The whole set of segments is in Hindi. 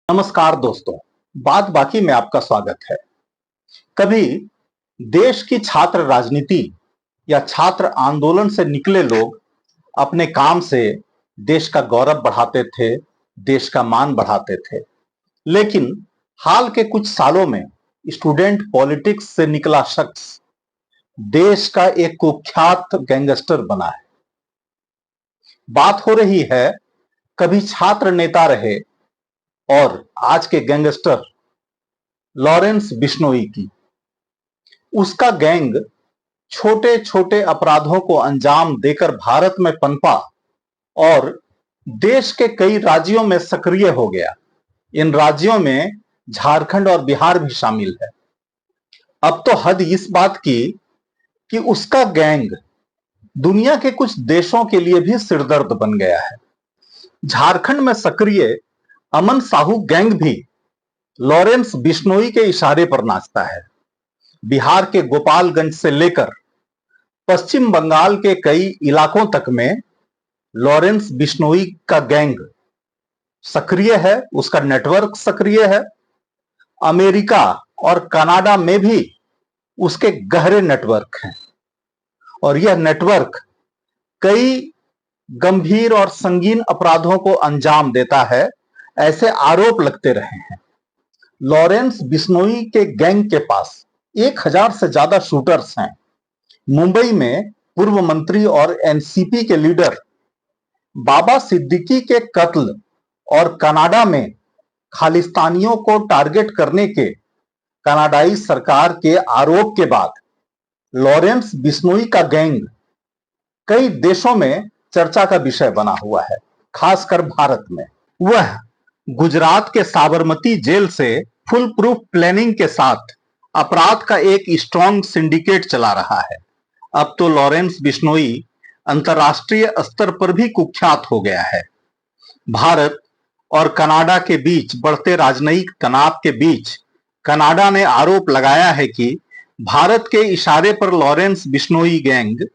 नमस्कार दोस्तों, बात बाकी में आपका स्वागत है। कभी देश की छात्र राजनीति या छात्र आंदोलन से निकले लोग अपने काम से देश का गौरव बढ़ाते थे, देश का मान बढ़ाते थे। लेकिन हाल के कुछ सालों में स्टूडेंट पॉलिटिक्स से निकला शख्स देश का एक कुख्यात गैंगस्टर बना है। बात हो रही है कभी छात्र नेता रहे और आज के गैंगस्टर लॉरेंस बिश्नोई की। उसका गैंग छोटे छोटे अपराधों को अंजाम देकर भारत में पनपा और देश के कई राज्यों में सक्रिय हो गया। इन राज्यों में झारखंड और बिहार भी शामिल है। अब तो हद इस बात की कि उसका गैंग दुनिया के कुछ देशों के लिए भी सिरदर्द बन गया है। झारखंड में सक्रिय अमन साहू गैंग भी लॉरेंस बिश्नोई के इशारे पर नाचता है। बिहार के गोपालगंज से लेकर पश्चिम बंगाल के कई इलाकों तक में लॉरेंस बिश्नोई का गैंग सक्रिय है, उसका नेटवर्क सक्रिय है। अमेरिका और कनाडा में भी उसके गहरे नेटवर्क हैं और यह नेटवर्क कई गंभीर और संगीन अपराधों को अंजाम देता है, ऐसे आरोप लगते रहे हैं। लॉरेंस बिश्नोई के गैंग के पास 1000 से ज्यादा शूटर्स हैं। मुंबई में पूर्व मंत्री और एनसीपी के लीडर बाबा सिद्दीकी के कत्ल और कनाडा में खालिस्तानियों को टारगेट करने के कनाडाई सरकार के आरोप के बाद लॉरेंस बिश्नोई का गैंग कई देशों में चर्चा का विषय बना हुआ है, खासकर भारत में। वह गुजरात के साबरमती जेल से फुल प्रूफ प्लानिंग के साथ अपराध का एक स्ट्रॉन्ग सिंडिकेट चला रहा है। अब तो लॉरेंस बिश्नोई अंतर्राष्ट्रीय स्तर पर भी कुख्यात हो गया है। भारत और कनाडा के बीच बढ़ते राजनयिक तनाव के बीच कनाडा ने आरोप लगाया है कि भारत के इशारे पर लॉरेंस बिश्नोई गैंग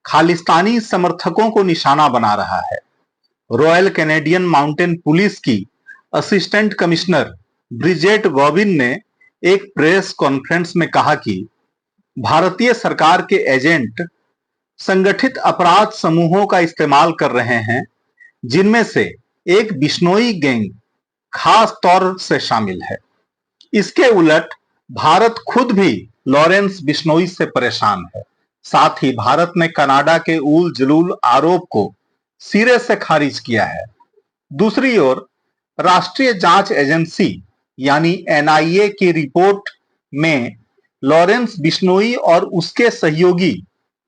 खालिस्तानी समर्थकों को निशाना बना रहा है। रॉयल कैनेडियन माउंटेन पुलिस की असिस्टेंट कमिश्नर ब्रिजेट गॉबिन ने एक प्रेस कॉन्फ्रेंस में कहा कि भारतीय सरकार के एजेंट संगठित अपराध समूहों का इस्तेमाल कर रहे हैं, जिनमें से एक बिश्नोई गैंग खास तौर से शामिल है। इसके उलट भारत खुद भी लॉरेंस बिश्नोई से परेशान है। साथ ही भारत ने कनाडा के उल जलूल आरोप को सिरे से खारिज किया है। दूसरी ओर राष्ट्रीय जांच एजेंसी यानी एनआईए की रिपोर्ट में लॉरेंस बिश्नोई और उसके सहयोगी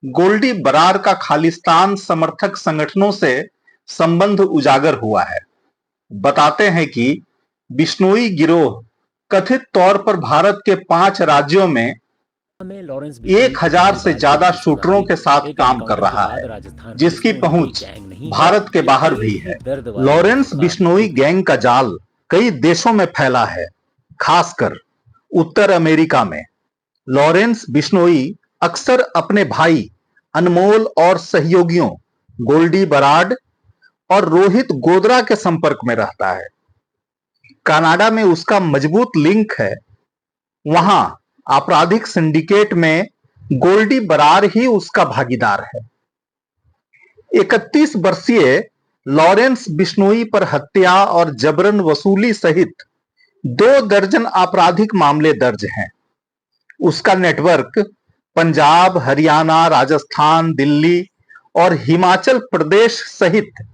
गोल्डी बरार का खालिस्तान समर्थक संगठनों से संबंध उजागर हुआ है। बताते हैं कि बिश्नोई गिरोह कथित तौर पर भारत के 5 राज्यों में 1000 से ज्यादा शूटरों के साथ काम कर रहा है, जिसकी पहुंच भारत के बाहर भी है। लॉरेंस बिश्नोई गैंग का जाल कई देशों में फैला है, खासकर उत्तर अमेरिका में। लॉरेंस बिश्नोई अक्सर अपने भाई अनमोल और सहयोगियों गोल्डी बराड और रोहित गोदरा के संपर्क में रहता है। कनाडा में उसका मजबूत लिंक है। वहां आपराधिक सिंडिकेट में गोल्डी बरार ही उसका भागीदार है। 31 वर्षीय लॉरेंस बिश्नोई पर हत्या और जबरन वसूली सहित 2 दर्जन आपराधिक मामले दर्ज हैं। उसका नेटवर्क पंजाब, हरियाणा, राजस्थान, दिल्ली और हिमाचल प्रदेश सहित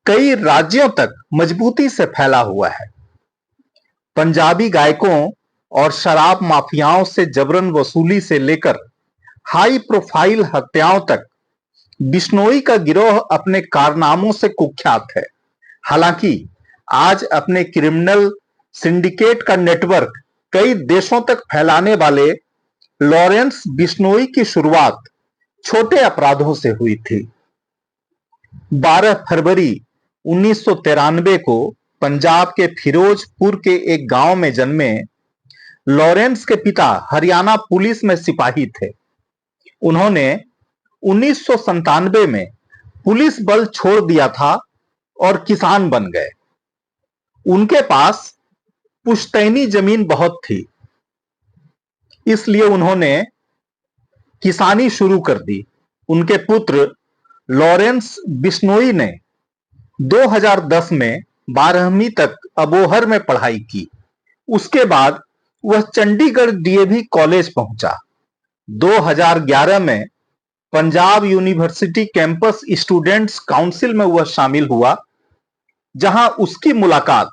कई राज्यों तक मजबूती से फैला हुआ है। पंजाबी गायकों और शराब माफियाओं से जबरन वसूली से लेकर हाई प्रोफाइल हत्याओं तक बिश्नोई का गिरोह अपने कारनामों से कुख्यात है। हालांकि आज अपने क्रिमिनल सिंडिकेट का नेटवर्क कई देशों तक फैलाने वाले लॉरेंस बिश्नोई की शुरुआत छोटे अपराधों से हुई थी। 12 फरवरी 1993 को पंजाब के फिरोजपुर के एक गांव में जन्मे लॉरेंस के पिता हरियाणा पुलिस में सिपाही थे। उन्होंने 1997 में पुलिस बल छोड़ दिया था और किसान बन गए। उनके पास पुश्तैनी जमीन बहुत थी, इसलिए उन्होंने किसानी शुरू कर दी। उनके पुत्र लॉरेंस बिश्नोई ने 2010 में 12वीं तक अबोहर में पढ़ाई की। उसके बाद वह चंडीगढ़ डीएवी कॉलेज पहुंचा। 2011 में Punjab university campus students council में वह शामिल हुआ, जहां उसकी मुलाकात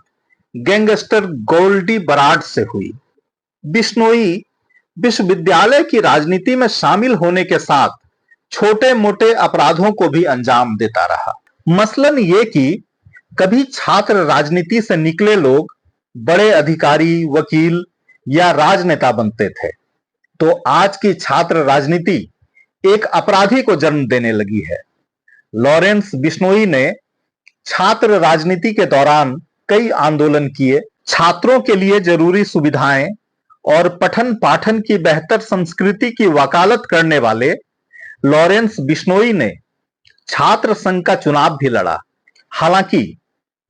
गैंगस्टर गोल्डी बराड से हुई। बिश्नोई विश्वविद्यालय की राजनीति में शामिल होने के साथ छोटे मोटे अपराधों को भी अंजाम देता रहा। मसलन ये कि कभी छात्र राजनीति से निकले लोग बड़े अधिकारी, वकील या राजनेता बनते थे, तो आज की छात्र राजनीति एक अपराधी को जन्म देने लगी है। लॉरेंस बिश्नोई ने छात्र राजनीति के दौरान कई आंदोलन किए। छात्रों के लिए जरूरी सुविधाएं और पठन पाठन की बेहतर संस्कृति की वकालत करने वाले लॉरेंस बिश्नोई ने छात्र संघ का चुनाव भी लड़ा। हालांकि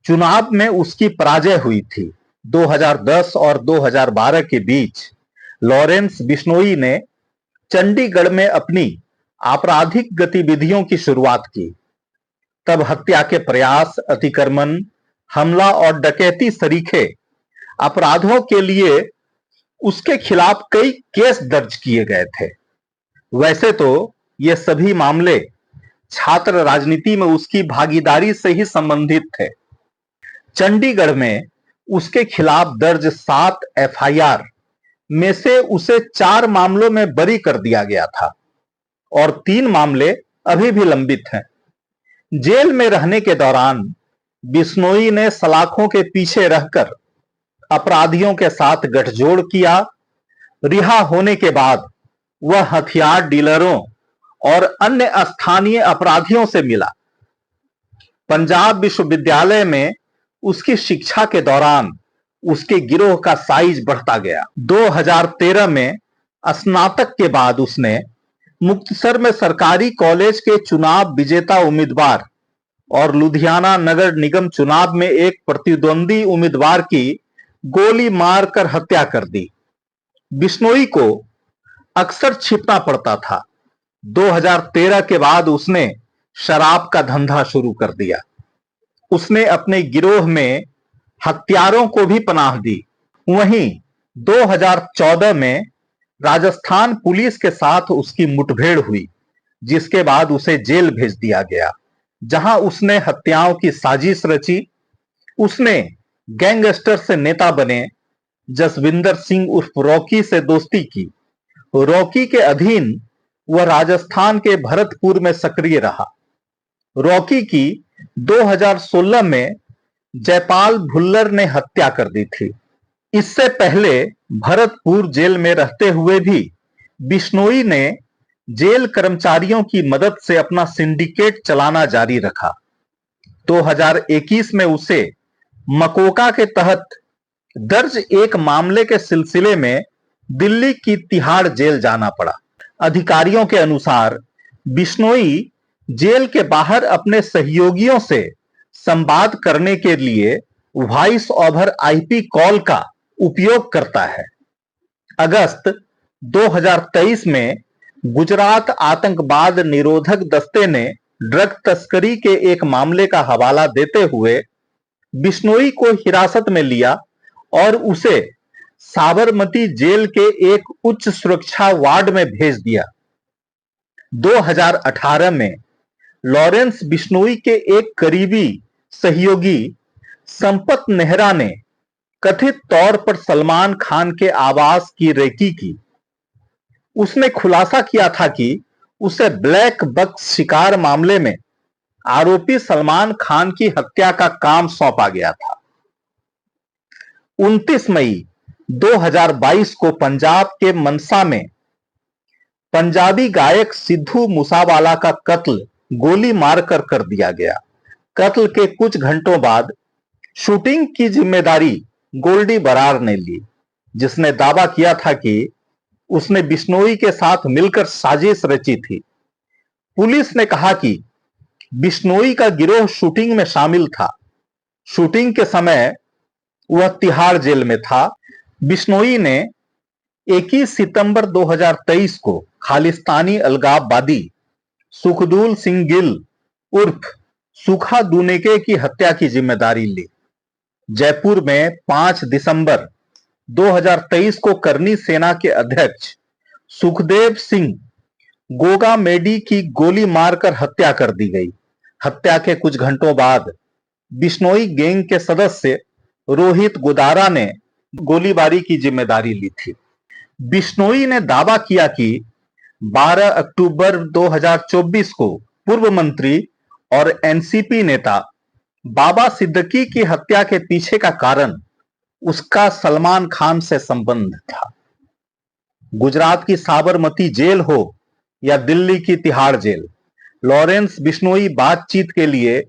चुनाव में उसकी पराजय हुई थी। 2010 और 2012 के बीच लॉरेंस बिश्नोई ने चंडीगढ़ में अपनी आपराधिक गतिविधियों की शुरुआत की। तब हत्या के प्रयास, अतिक्रमण, हमला और डकैती सरीखे अपराधों के लिए उसके खिलाफ कई केस दर्ज किए गए थे। वैसे तो ये सभी मामले छात्र राजनीति में उसकी भागीदारी से ही संबंधित थे। चंडीगढ़ में उसके खिलाफ दर्ज 7 एफआईआर में से उसे 4 मामलों में बरी कर दिया गया था और 3 मामले अभी भी लंबित हैं। जेल में रहने के दौरान बिश्नोई ने सलाखों के पीछे रहकर अपराधियों के साथ गठजोड़ किया। रिहा होने के बाद वह हथियार डीलरों और अन्य स्थानीय अपराधियों से मिला। पंजाब विश्वविद्यालय में उसकी शिक्षा के दौरान उसके गिरोह का साइज बढ़ता गया। 2013 में स्नातक के बाद उसने मुक्तसर में सरकारी कॉलेज के चुनाव विजेता उम्मीदवार और लुधियाना नगर निगम चुनाव में एक प्रतिद्वंदी उम्मीदवार की गोली मारकर हत्या कर दी। बिश्नोई को अक्सर छिपना पड़ता था। 2013 के बाद उसने शराब का धंधा शुरू कर दिया। उसने अपने गिरोह में हत्यारों को भी पनाह दी। वहीं 2014 में राजस्थान पुलिस के साथ उसकी मुठभेड़ हुई, जिसके बाद उसे जेल भेज दिया गया, जहां उसने हत्याओं की साजिश रची। उसने गैंगस्टर से नेता बने जसविंदर सिंह उर्फ रॉकी से दोस्ती की। रॉकी के अधीन वह राजस्थान के भरतपुर में सक्रिय रहा। रॉकी की 2016 में जयपाल भुल्लर ने हत्या कर दी थी। इससे पहले भरतपुर जेल में रहते हुए भी बिश्नोई ने जेल कर्मचारियों की मदद से अपना सिंडिकेट चलाना जारी रखा। 2021 में उसे मकोका के तहत दर्ज एक मामले के सिलसिले में दिल्ली की तिहाड़ जेल जाना पड़ा। अधिकारियों के अनुसार बिश्नोई जेल के बाहर अपने सहयोगियों से संवाद करने के लिए वॉइस ओवर आईपी कॉल का उपयोग करता है। अगस्त 2023 में गुजरात आतंकवाद निरोधक दस्ते ने ड्रग तस्करी के एक मामले का हवाला देते हुए बिश्नोई को हिरासत में लिया और उसे साबरमती जेल के एक उच्च सुरक्षा वार्ड में भेज दिया। 2018 में लॉरेंस बिश्नोई के एक करीबी सहयोगी संपत नेहरा ने कथित तौर पर सलमान खान के आवास की रेकी की। उसने खुलासा किया था कि उसे ब्लैक बक्स शिकार मामले में आरोपी सलमान खान की हत्या का काम सौंपा गया था। 29 मई 2022 को पंजाब के मनसा में पंजाबी गायक सिद्धू मूसावाला का कत्ल गोली मारकर कर दिया गया। कत्ल के कुछ घंटों बाद शूटिंग की जिम्मेदारी गोल्डी बरार ने ली, जिसने दावा किया था कि उसने बिश्नोई के साथ मिलकर साजिश रची थी। पुलिस ने कहा कि बिश्नोई का गिरोह शूटिंग में शामिल था। शूटिंग के समय वह तिहाड़ जेल में था। बिश्नोई ने 21 सितंबर 2023 को खालिस्तानी अलगाववादी सुखदुल सिंह गिल उर्फ सुखा दुनेके की हत्या की जिम्मेदारी ली। जयपुर में 5 दिसंबर 2023 को करनी सेना के अध्यक्ष सुखदेव सिंह गोगा मेडी की गोली मारकर हत्या कर दी गई। हत्या के कुछ घंटों बाद बिश्नोई गैंग के सदस्य रोहित गुदारा ने गोलीबारी की जिम्मेदारी ली थी। बिश्नोई ने दावा किया कि 12 अक्टूबर 2024 को पूर्व मंत्री और एनसीपी नेता बाबा सिद्दीकी की हत्या के पीछे का कारण उसका सलमान खान से संबंध था। गुजरात की साबरमती जेल हो या दिल्ली की तिहाड़ जेल, लॉरेंस बिश्नोई बातचीत के लिए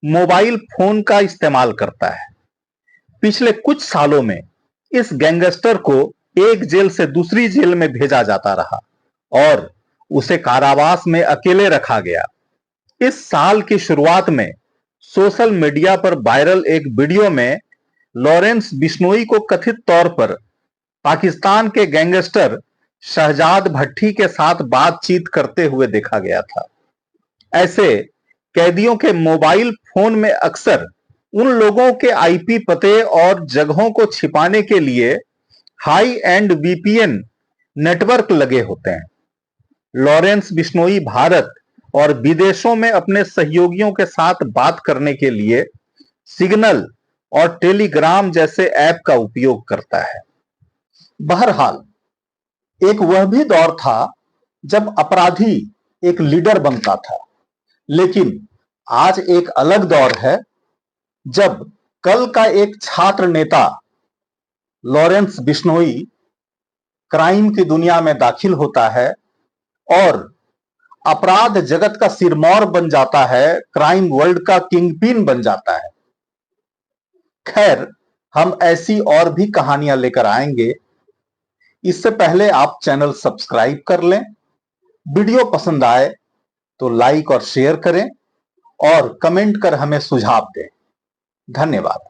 मोबाइल फोन का इस्तेमाल करता है। पिछले कुछ सालों में इस गैंगस्टर को एक जेल से दूसरी जेल में भेजा जाता रहा और उसे कारावास में अकेले रखा गया। इस साल की शुरुआत में सोशल मीडिया पर वायरल एक वीडियो में लॉरेंस बिश्नोई को कथित तौर पर पाकिस्तान के गैंगस्टर शहजाद भट्टी के साथ बातचीत करते हुए देखा गया था। ऐसे कैदियों के मोबाइल फोन में अक्सर उन लोगों के आईपी पते और जगहों को छिपाने के लिए हाई एंड वीपीएन नेटवर्क लगे होते हैं। लॉरेंस बिश्नोई भारत और विदेशों में अपने सहयोगियों के साथ बात करने के लिए सिग्नल और टेलीग्राम जैसे ऐप का उपयोग करता है। बहरहाल, एक वह भी दौर था जब अपराधी एक लीडर बनता था, लेकिन आज एक अलग दौर है जब कल का एक छात्र नेता लॉरेंस बिश्नोई क्राइम की दुनिया में दाखिल होता है और अपराध जगत का सिरमौर बन जाता है, क्राइम वर्ल्ड का किंगपिन बन जाता है। खैर, हम ऐसी और भी कहानियां लेकर आएंगे। इससे पहले आप चैनल सब्सक्राइब कर लें, वीडियो पसंद आए तो लाइक और शेयर करें और कमेंट कर हमें सुझाव दें। धन्यवाद।